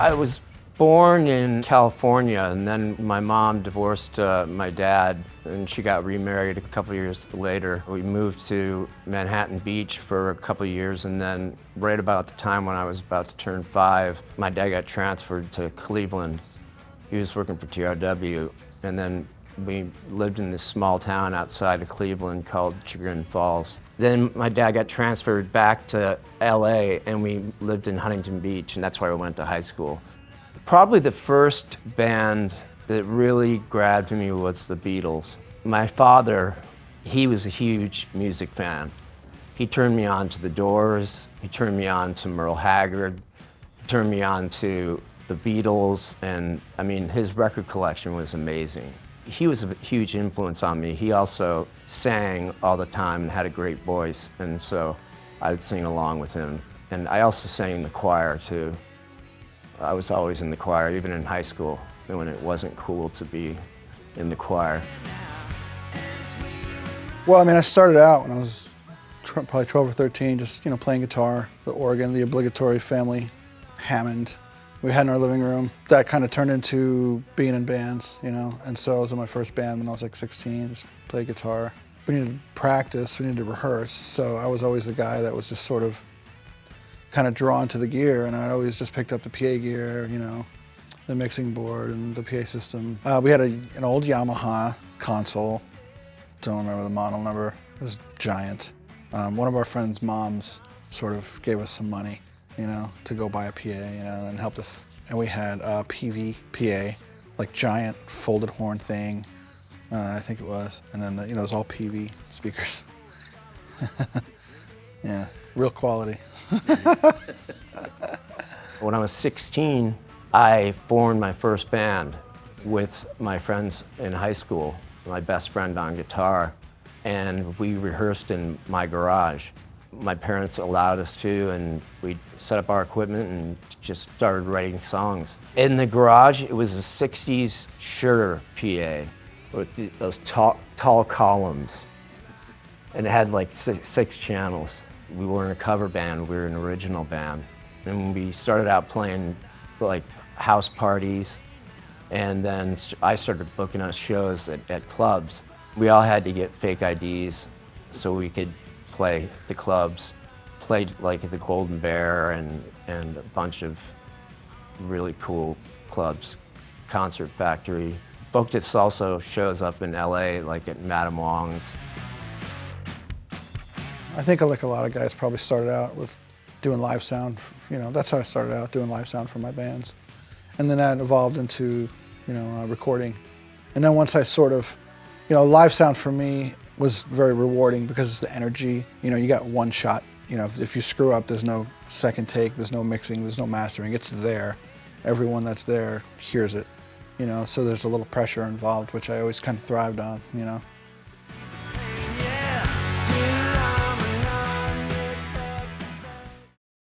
I was born in California, and then my mom divorced my dad, and she got remarried a couple years later. We moved to Manhattan Beach for a couple years, and then right about the time when I was about to turn 5, my dad got transferred to Cleveland. He was working for TRW, and then we lived in this small town outside of Cleveland called Chagrin Falls. Then my dad got transferred back to LA, and we lived in Huntington Beach, and that's where I went to high school. Probably the first band that really grabbed me was the Beatles. My father, he was a huge music fan. He turned me on to the Doors, he turned me on to Merle Haggard, he turned me on to the Beatles, and I mean, his record collection was amazing. He was a huge influence on me. He also sang all the time and had a great voice, and so I would sing along with him. And I also sang in the choir too. I was always in the choir, even in high school, when it wasn't cool to be in the choir. Well, I mean, I started out when I was probably 12 or 13, just, playing guitar, the organ, the obligatory family Hammond we had in our living room. That kind of turned into being in bands, and so I was in my first band when I was like 16, just played guitar. We needed to practice, we needed to rehearse, so I was always the guy that was just sort of kind of drawn to the gear, and I'd always just picked up the PA gear, the mixing board and the PA system. We had an old Yamaha console. Don't remember the model number. It was giant. One of our friends' moms sort of gave us some money, to go buy a PA, and helped us. And we had a PV PA, like giant folded horn thing, I think it was. And then, it was all PV speakers. Yeah, real quality. When I was 16, I formed my first band with my friends in high school, my best friend on guitar, and we rehearsed in my garage. My parents allowed us to, and we set up our equipment and just started writing songs. In the garage, it was a 60s Shure PA with those tall columns, and it had like six channels. We weren't a cover band, we were an original band. And we started out playing like house parties, and then I started booking us shows at clubs. We all had to get fake IDs so we could play the clubs. Played like at the Golden Bear and a bunch of really cool clubs, Concert Factory. Booked us also shows up in LA, like at Madame Wong's. I think like a lot of guys probably started out with doing live sound, that's how I started out, doing live sound for my bands. And then that evolved into, recording. And then once I sort of, live sound for me was very rewarding because it's the energy, you got one shot. If you screw up, there's no second take, there's no mixing, there's no mastering, it's there. Everyone that's there hears it, so there's a little pressure involved, which I always kind of thrived on,